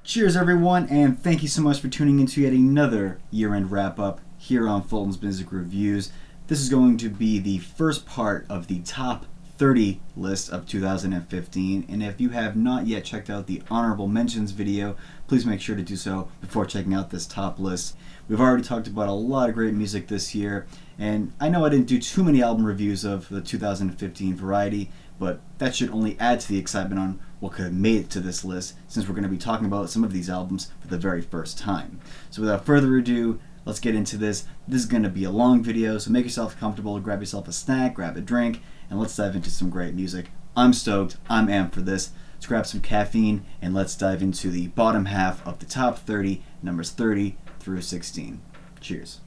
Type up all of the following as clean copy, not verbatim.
Cheers everyone, and thank you so much for tuning into yet another year-end wrap-up here on Fulton's Music Reviews. This is going to be the first part of the top 30 list of 2015, and if you have not yet checked out the honorable mentions video, please make sure to do so before checking out this top list. We've already talked about a lot of great music this year, and I know I didn't do too many album reviews of the 2015 variety, but that should only add to the excitement on what could have made it to this list, since we're going to be talking about some of these albums for the very first time. So without further ado, let's get into this. This is going to be a long video, so make yourself comfortable, grab yourself a snack, grab a drink, and let's dive into some great music. I'm stoked, I'm amped for this. Let's grab some caffeine, and let's dive into the bottom half of the top 30, numbers 30 through 16. Cheers.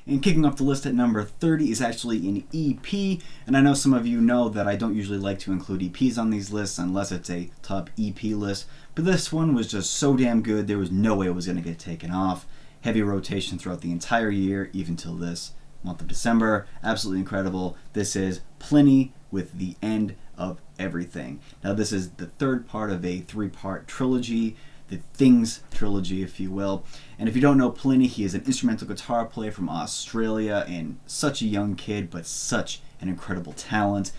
And kicking off the list at number 30 is actually an EP, and I know some of you know that I don't usually like to include EPs on these lists unless it's a top EP list, but this one was just so damn good there was no way it was going to get taken off. Heavy rotation throughout the entire year, even till this month of December. Absolutely incredible. This is Pliny with The End of Everything. Now this is the third part of a three-part trilogy, the Things trilogy, if you will. And if you don't know Pliny, he is an instrumental guitar player from Australia and such a young kid, but such an incredible talent.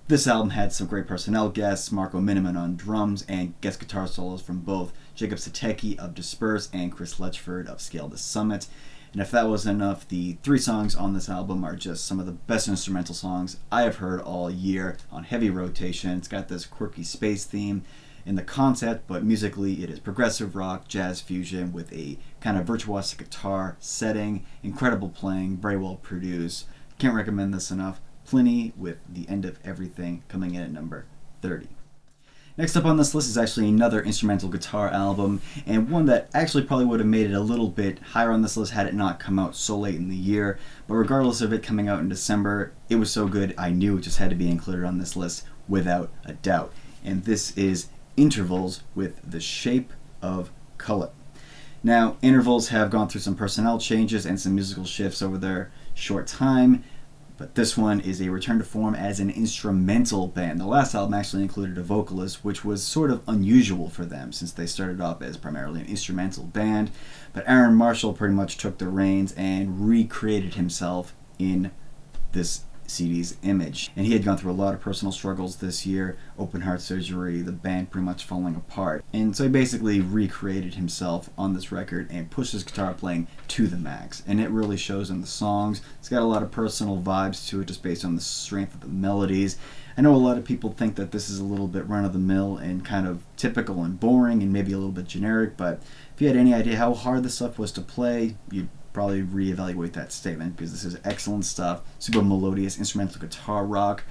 This album had some great personnel guests, Marco Miniman on drums, and guest guitar solos from both Jacob Sateki of Disperse and Chris Letchford of Scale the Summit. And if that wasn't enough, the three songs on this album are just some of the best instrumental songs I have heard all year on heavy rotation. It's got this quirky space theme in the concept, but musically it is progressive rock, jazz fusion with a kind of virtuosic guitar setting, incredible playing, very well produced. Can't recommend this enough. Pliny with The End of Everything coming in at number 30. Next up on this list is actually another instrumental guitar album, and one that actually probably would have made it a little bit higher on this list had it not come out so late in the year, but regardless of it coming out in December, it was so good I knew it just had to be included on this list without a doubt. And this is Intervals with The Shape of Color. Now, Intervals have gone through some personnel changes and some musical shifts over their short time, but this one is a return to form as an instrumental band. The last album actually included a vocalist, which was sort of unusual for them since they started off as primarily an instrumental band, but Aaron Marshall pretty much took the reins and recreated himself in this CD's image. And he had gone through a lot of personal struggles this year, open heart surgery, the band pretty much falling apart. And so he basically recreated himself on this record and pushed his guitar playing to the max. And it really shows in the songs. It's got a lot of personal vibes to it just based on the strength of the melodies. I know a lot of people think that this is a little bit run-of-the-mill and kind of typical and boring and maybe a little bit generic, but if you had any idea how hard this stuff was to play, you'd probably reevaluate that statement, because this is excellent stuff, super melodious instrumental guitar rock,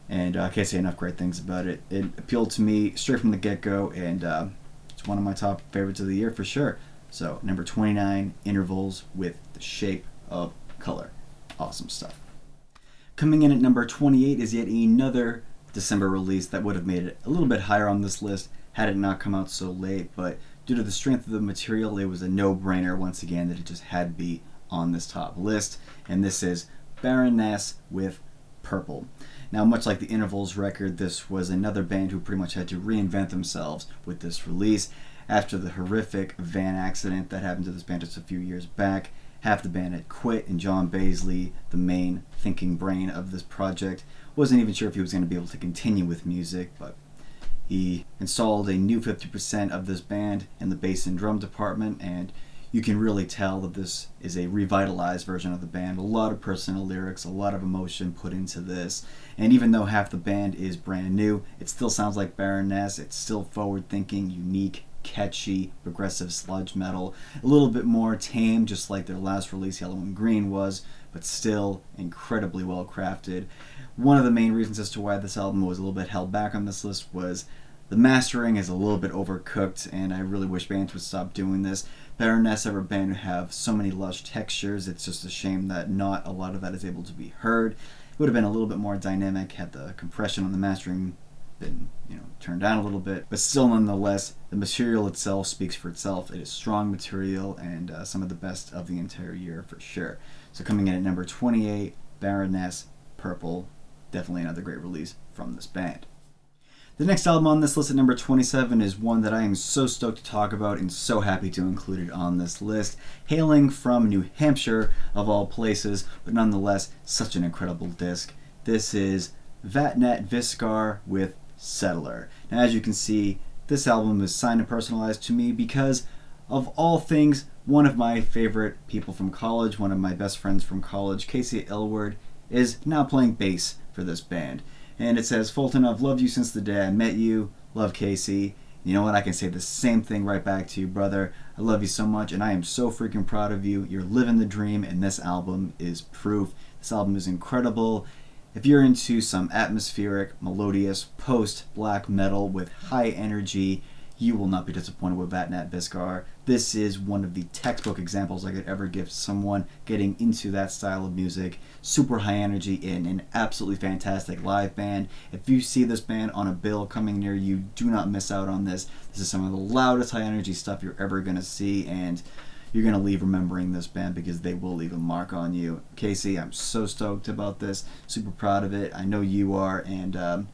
and I can't say enough great things about it. It appealed to me straight from the get-go, and it's one of my top favorites of the year for sure. So number 29, Intervals with The Shape of Color. Awesome stuff. Coming in at number 28 is yet another December release that would have made it a little bit higher on this list had it not come out so late, but due to the strength of the material, it was a no-brainer once again that it just had to be on this top list, and this is Baroness with Purple. Now, much like the Intervals record, this was another band who pretty much had to reinvent themselves with this release. After the horrific van accident that happened to this band just a few years back, half the band had quit, and John Baisley, the main thinking brain of this project, wasn't even sure if he was going to be able to continue with music, but he installed a new 50% of this band in the bass and drum department, and you can really tell that this is a revitalized version of the band. A lot of personal lyrics, a lot of emotion put into this, and even though half the band is brand new, it still sounds like Baroness. It's still forward-thinking, unique, catchy, progressive sludge metal, a little bit more tame, just like their last release, Yellow and Green, was, but still incredibly well crafted. One of the main reasons as to why this album was a little bit held back on this list was the mastering is a little bit overcooked, and I really wish bands would stop doing this. Baroness are a band who have so many lush textures, it's just a shame that not a lot of that is able to be heard. It would have been a little bit more dynamic had the compression on the mastering been, turned down a little bit, but still nonetheless, the material itself speaks for itself. It is strong material and some of the best of the entire year for sure. So coming in at number 28, Baroness, Purple, definitely another great release from this band. The next album on this list at number 27 is one that I am so stoked to talk about and so happy to include it on this list. Hailing from New Hampshire, of all places, but nonetheless, such an incredible disc. This is Vatnet Viskar with Settler. Now, as you can see, this album is signed and personalized to me because, of all things, one of my favorite people from college, one of my best friends from college, Casey Elward, is now playing bass for this band. And it says, Fulton, I've loved you since the day I met you. Love, Casey. You know what? I can say the same thing right back to you, brother. I love you so much, and I am so freaking proud of you. You're living the dream, and this album is proof. This album is incredible. If you're into some atmospheric, melodious, post-black metal with high energy, you will not be disappointed with Vatnet Viskar. This is one of the textbook examples I could ever give someone getting into that style of music. Super high energy in an absolutely fantastic live band. If you see this band on a bill coming near you, do not miss out on this. This is some of the loudest high energy stuff you're ever going to see, and you're going to leave remembering this band because they will leave a mark on you. Casey, I'm so stoked about this. Super proud of it. I know you are, and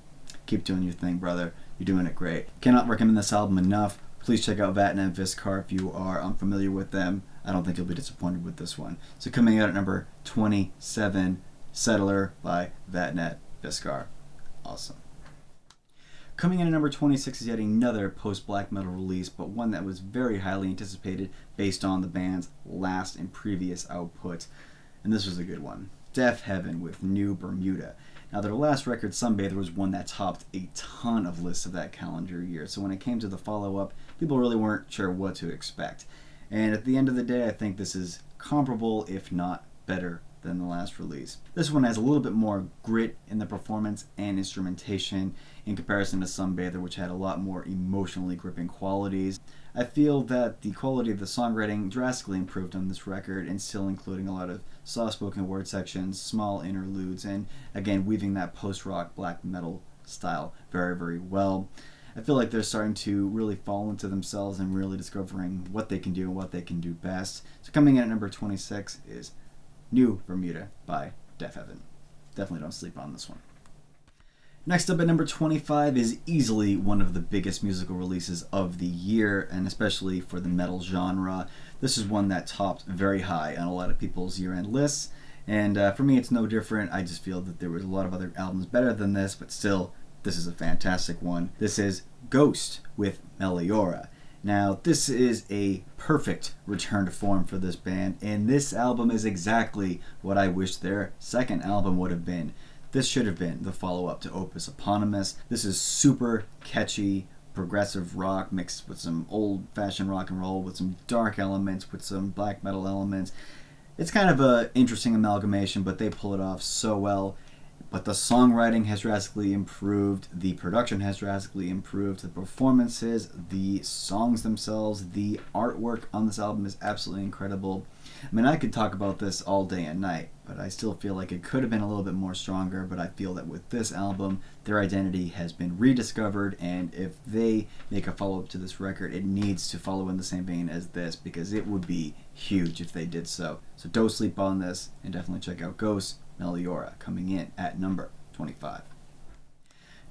keep doing your thing, brother. You're doing it great. Cannot recommend this album enough. Please check out Vatnet Viskar if you are unfamiliar with them. I don't think you'll be disappointed with this one. So coming out at number 27, Settler by Vatnet Viskar. Awesome. Coming in at number 26 is yet another post-black metal release, but one that was very highly anticipated based on the band's last and previous output. And this was a good one. Deafheaven with New Bermuda. Now, their last record, Sunbather, was one that topped a ton of lists of that calendar year. So when it came to the follow-up, people really weren't sure what to expect. And at the end of the day, I think this is comparable, if not better, than the last release. This one has a little bit more grit in the performance and instrumentation in comparison to Sunbather, which had a lot more emotionally gripping qualities. I feel that the quality of the songwriting drastically improved on this record, and still including a lot of soft-spoken word sections, small interludes, and again weaving that post-rock black metal style very, very well. I feel like they're starting to really fall into themselves and really discovering what they can do and what they can do best. So coming in at number 26 is New Bermuda by Deafheaven. Definitely don't sleep on this one. Next up at number 25 is easily one of the biggest musical releases of the year, and especially for the metal genre. This is one that topped very high on a lot of people's year-end lists, and for me it's no different. I just feel that there was a lot of other albums better than this, but still, this is a fantastic one. This is Ghost with Meliora. Now, this is a perfect return to form for this band, and this album is exactly what I wish their second album would have been. This should have been the follow-up to Opus Eponymous. This is super catchy, progressive rock mixed with some old-fashioned rock and roll, with some dark elements, with some black metal elements. It's kind of an interesting amalgamation, but they pull it off so well. But the songwriting has drastically improved, the production has drastically improved, the performances, the songs themselves, the artwork on this album is absolutely incredible. I mean, I could talk about this all day and night, but I still feel like it could have been a little bit more stronger, but I feel that with this album, their identity has been rediscovered, and if they make a follow-up to this record, it needs to follow in the same vein as this, because it would be huge if they did so. So don't sleep on this, and definitely check out Ghost Meliora, coming in at number 25.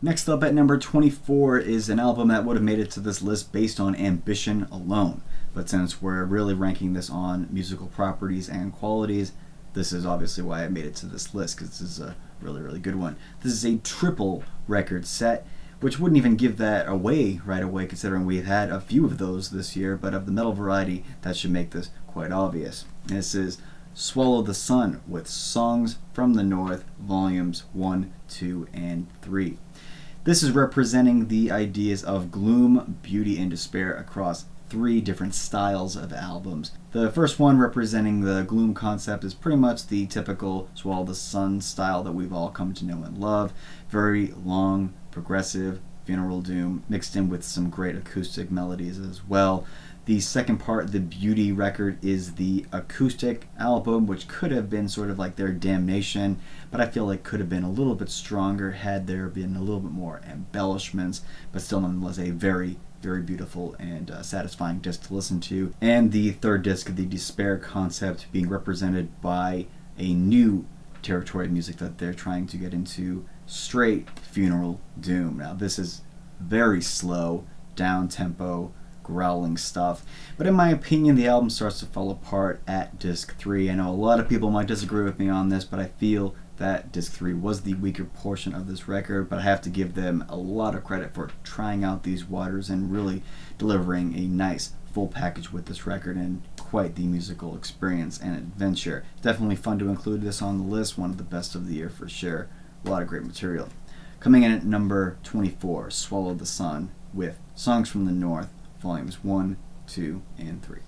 Next up at number 24 is an album that would have made it to this list based on ambition alone. But since we're really ranking this on musical properties and qualities, this is obviously why I made it to this list, because this is a really, really good one. This is a triple record set, which wouldn't even give that away right away, considering we've had a few of those this year, but of the metal variety, that should make this quite obvious. This is Swallow the Sun with Songs from the North, Volumes 1, 2, and 3. This is representing the ideas of gloom, beauty, and despair across 3 different styles of albums. The first one, representing the gloom concept, is pretty much the typical Swallow the Sun style that we've all come to know and love. Very long, progressive, funeral doom, mixed in with some great acoustic melodies as well. The second part, the Beauty record, is the acoustic album, which could have been sort of like their Damnation, but I feel like could have been a little bit stronger had there been a little bit more embellishments, but still nonetheless a very, very beautiful and satisfying disc to listen to. And the third disc, the Despair concept, being represented by a new territory of music that they're trying to get into, straight funeral doom. Now this is very slow, down-tempo, growling stuff. But in my opinion, the album starts to fall apart at disc 3. I know a lot of people might disagree with me on this, but I feel that disc 3 was the weaker portion of this record, but I have to give them a lot of credit for trying out these waters and really delivering a nice full package with this record, and quite the musical experience and adventure. Definitely fun to include this on the list, one of the best of the year for sure. A lot of great material. Coming in at number 24, Swallow the Sun with Songs from the North, volumes 1, 2, and 3.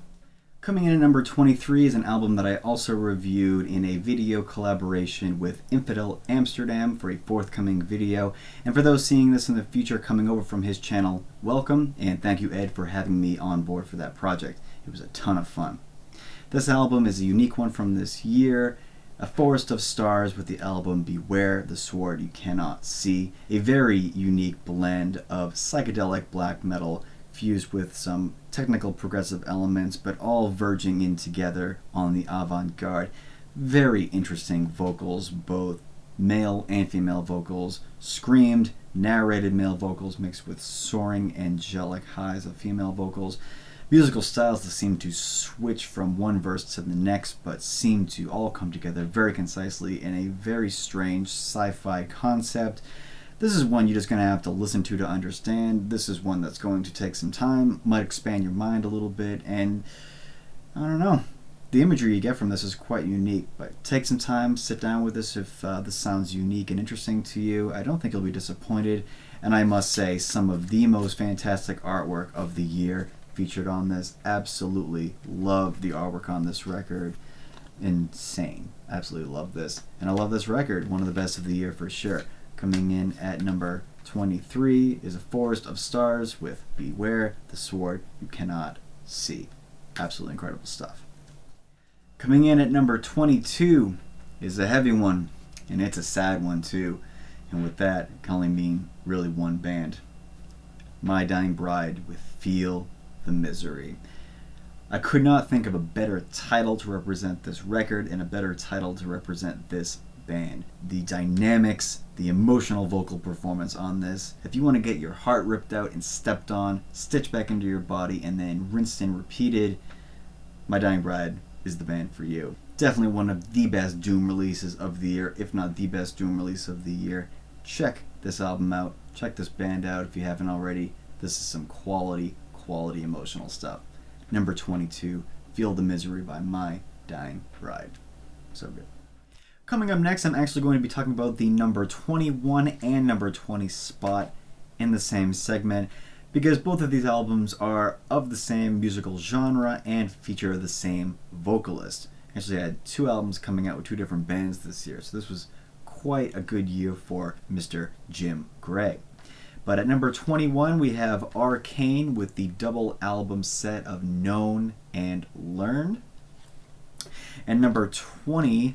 Coming in at number 23 is an album that I also reviewed in a video collaboration with Infidel Amsterdam for a forthcoming video. And for those seeing this in the future coming over from his channel, welcome, and thank you, Ed, for having me on board for that project. It was a ton of fun. This album is a unique one from this year. A Forest of Stars with the album Beware the Sword You Cannot See. A very unique blend of psychedelic black metal fused with some technical progressive elements, but all verging in together on the avant-garde. Very interesting vocals, both male and female vocals, screamed, narrated male vocals mixed with soaring angelic highs of female vocals. Musical styles that seem to switch from one verse to the next, but seem to all come together very concisely in a very strange sci-fi concept. This is one you're just going to have to listen to understand. This is one that's going to take some time, might expand your mind a little bit, and I don't know. The imagery you get from this is quite unique, but take some time, sit down with this if this sounds unique and interesting to you. I don't think you'll be disappointed, and I must say some of the most fantastic artwork of the year featured on this. Absolutely love the artwork on this record. Insane. Absolutely love this. And I love this record. One of the best of the year for sure. Coming in at number 23 is A Forest of Stars with Beware the Sword You Cannot See. Absolutely incredible stuff. Coming in at number 22 is a heavy one, and it's a sad one too. And with that, it can only mean really one band. My Dying Bride with Feel the Misery. I could not think of a better title to represent this record and a better title to represent this band. The dynamics, the emotional vocal performance on this. If you want to get your heart ripped out and stepped on, stitched back into your body, and then rinsed and repeated, My Dying Bride is the band for you. Definitely one of the best Doom releases of the year, if not the best Doom release of the year. Check this album out. Check this band out if you haven't already. This is some quality emotional stuff. Number 22, Feel the Misery by My Dying Bride. So good. Coming up next, I'm actually going to be talking about the number 21 and number 20 spot in the same segment, because both of these albums are of the same musical genre and feature the same vocalist. Actually, I had two albums coming out with two different bands this year, so this was quite a good year for Mr. Jim Gray. But at number 21, we have Kane with the double album set of Known and Learned. And number 20,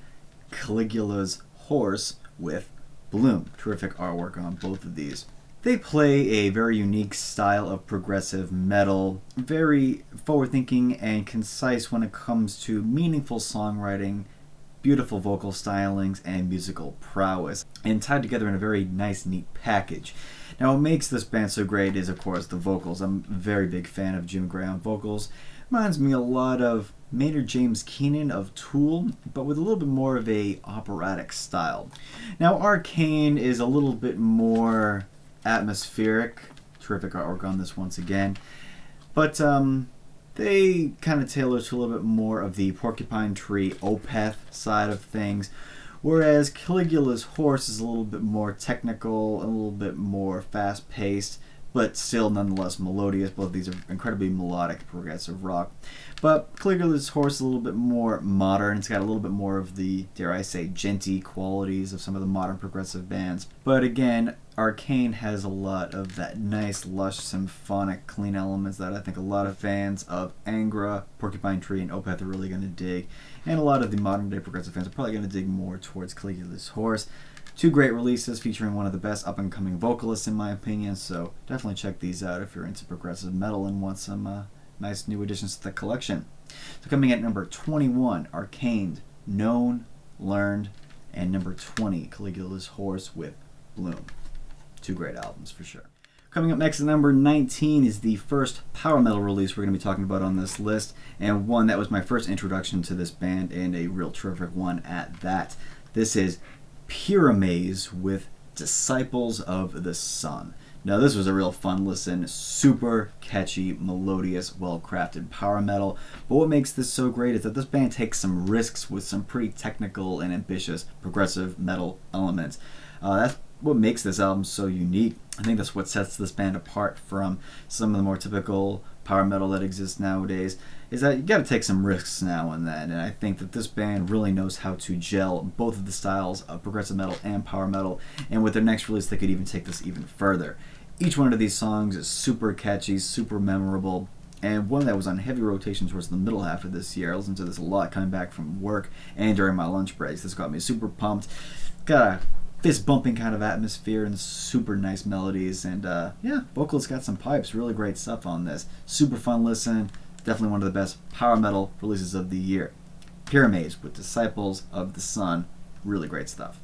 Caligula's Horse with Bloom. Terrific artwork on both of these. They play a very unique style of progressive metal, very forward-thinking and concise when it comes to meaningful songwriting, beautiful vocal stylings, and musical prowess, and tied together in a very nice, neat package. Now, what makes this band so great is, of course, the vocals. I'm a very big fan of Jim Gray on vocals. Reminds me a lot of Maynard James Keenan of Tool, but with a little bit more of a operatic style. Now, Kane is a little bit more atmospheric. Terrific artwork on this once again. But they kind of tailor to a little bit more of the Porcupine Tree Opeth side of things, whereas Caligula's Horse is a little bit more technical, a little bit more fast-paced, but still nonetheless melodious. Both of these are incredibly melodic progressive rock. But Caligula's Horse is a little bit more modern. It's got a little bit more of the, dare I say, genty qualities of some of the modern progressive bands. But again, Kane has a lot of that nice, lush, symphonic, clean elements that I think a lot of fans of Angra, Porcupine Tree, and Opeth are really going to dig. And a lot of the modern-day progressive fans are probably going to dig more towards Caligula's Horse. Two great releases featuring one of the best up-and-coming vocalists, in my opinion, so definitely check these out if you're into progressive metal and want some nice new additions to the collection. So coming at number 21, Arcane, Known, Learned, and number 20, Caligula's Horse with Bloom. Two great albums for sure. Coming up next at number 19 is the first power metal release we're going to be talking about on this list, and one that was my first introduction to this band, and a real terrific one at that. This is Pyramaze with Disciples of the Sun. Now this was a real fun listen, super catchy, melodious, well-crafted power metal, but what makes this so great is that this band takes some risks with some pretty technical and ambitious progressive metal elements. That's what makes this album so unique. I think that's what sets this band apart from some of the more typical power metal that exists nowadays, is that you got to take some risks now and then, and I think that this band really knows how to gel both of the styles of progressive metal and power metal, and with their next release they could even take this even further. Each one of these songs is super catchy, super memorable, and one that was on heavy rotation towards the middle half of this year. I listened to this a lot coming back from work and during my lunch breaks. This got me super pumped. Got a fist bumping kind of atmosphere and super nice melodies, and yeah, vocals got some pipes. Really great stuff on this. Super fun listen. Definitely one of the best power metal releases of the year. Pyramaze with Disciples of the Sun. Really great stuff.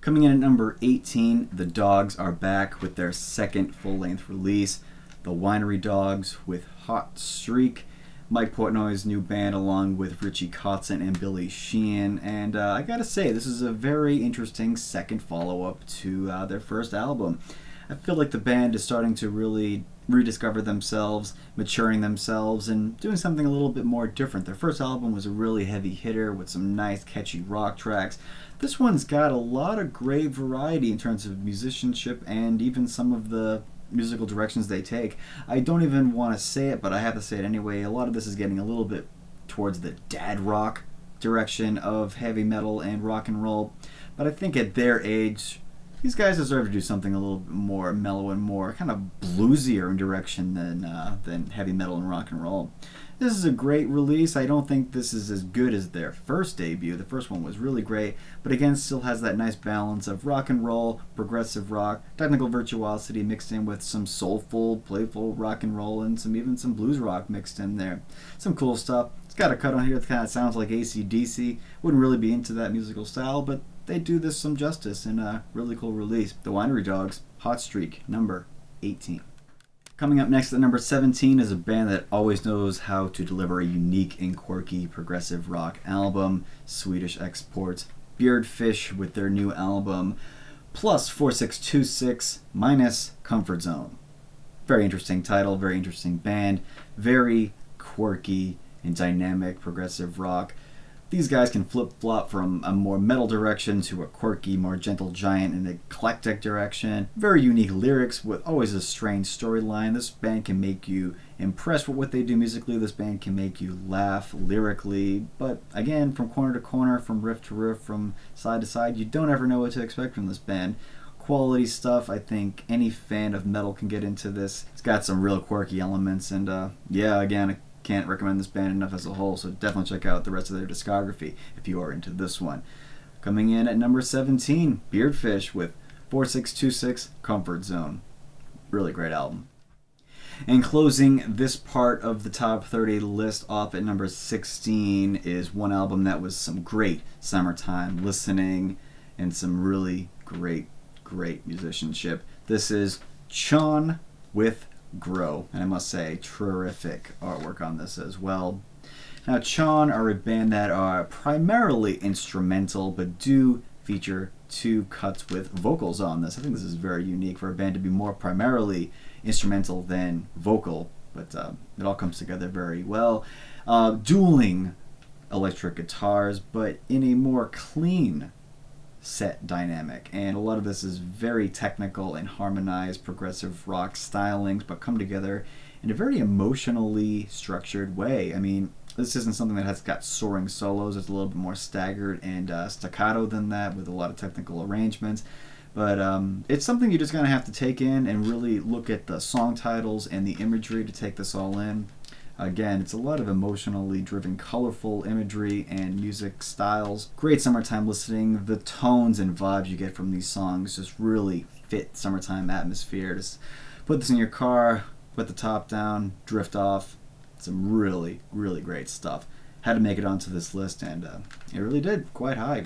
Coming in at number 18, the Dogs are back with their second full-length release. The Winery Dogs with Hot Streak. Mike Portnoy's new band along with Richie Kotzen and Billy Sheehan, and I gotta say, this is a very interesting second follow-up to their first album. I feel like the band is starting to really rediscover themselves, maturing themselves, and doing something a little bit more different. Their first album was a really heavy hitter with some nice catchy rock tracks. This one's got a lot of great variety in terms of musicianship and even some of the musical directions they take. I don't even want to say it, but I have to say it anyway. A lot of this is getting a little bit towards the dad rock direction of heavy metal and rock and roll, but I think at their age these guys deserve to do something a little bit more mellow and more kind of bluesier in direction than heavy metal and rock and roll. This is a great release. I don't think this is as good as their first debut. The first one was really great, but again, still has that nice balance of rock and roll, progressive rock, technical virtuosity mixed in with some soulful, playful rock and roll, and even some blues rock mixed in there. Some cool stuff. It's got a cut on here that kind of sounds like AC/DC. Wouldn't really be into that musical style, but they do this some justice in a really cool release. The Winery Dogs, Hot Streak, number 18. Coming up next at number 17 is a band that always knows how to deliver a unique and quirky progressive rock album, Swedish exports, Beardfish with their new album, plus 4626 minus Comfort Zone. Very interesting title, very interesting band, very quirky and dynamic progressive rock. These guys can flip-flop from a more metal direction to a quirky, more gentle giant and eclectic direction. Very unique lyrics with always a strange storyline. This band can make you impressed with what they do musically. This band can make you laugh lyrically. But again, from corner to corner, from riff to riff, from side to side, you don't ever know what to expect from this band. Quality stuff. I think any fan of metal can get into this. It's got some real quirky elements, and yeah, again, can't recommend this band enough as a whole, so definitely check out the rest of their discography if you are into this one. Coming in at number 17, Beardfish with 4626 Comfort Zone. Really great album. And closing this part of the top 30 list off at number 16 is one album that was some great summertime listening and some really great musicianship. This is Chon with Grow, and I must say, terrific artwork on this as well. Now, Chon are a band that are primarily instrumental, but do feature two cuts with vocals on this. I think this is very unique for a band to be more primarily instrumental than vocal, but it all comes together very well. Dueling electric guitars, but in a more clean set dynamic, and a lot of this is very technical and harmonized progressive rock stylings, but come together in a very emotionally structured way. I mean, this isn't something that has got soaring solos. It's a little bit more staggered and staccato than that, with a lot of technical arrangements, but it's something you're just going to have to take in and really look at the song titles and the imagery to take this all in. Again, it's a lot of emotionally driven, colorful imagery and music styles. Great summertime listening. The tones and vibes you get from these songs just really fit summertime atmosphere. Just put this in your car, put the top down, drift off. Some really great stuff. Had to make it onto this list, and it really did. Quite high.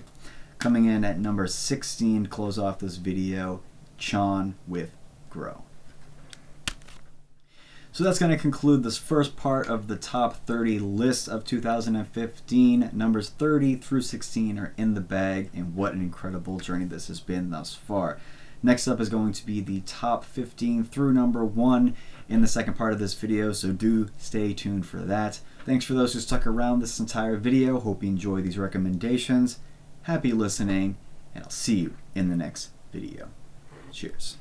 Coming in at number 16, close off this video, Chon with Grow. So that's going to conclude this first part of the top 30 list of 2015. Numbers 30 through 16 are in the bag, and what an incredible journey this has been thus far. Next up is going to be the top 15 through number 1 in the second part of this video, so do stay tuned for that. Thanks for those who stuck around this entire video. Hope you enjoy these recommendations. Happy listening, and I'll see you in the next video. Cheers.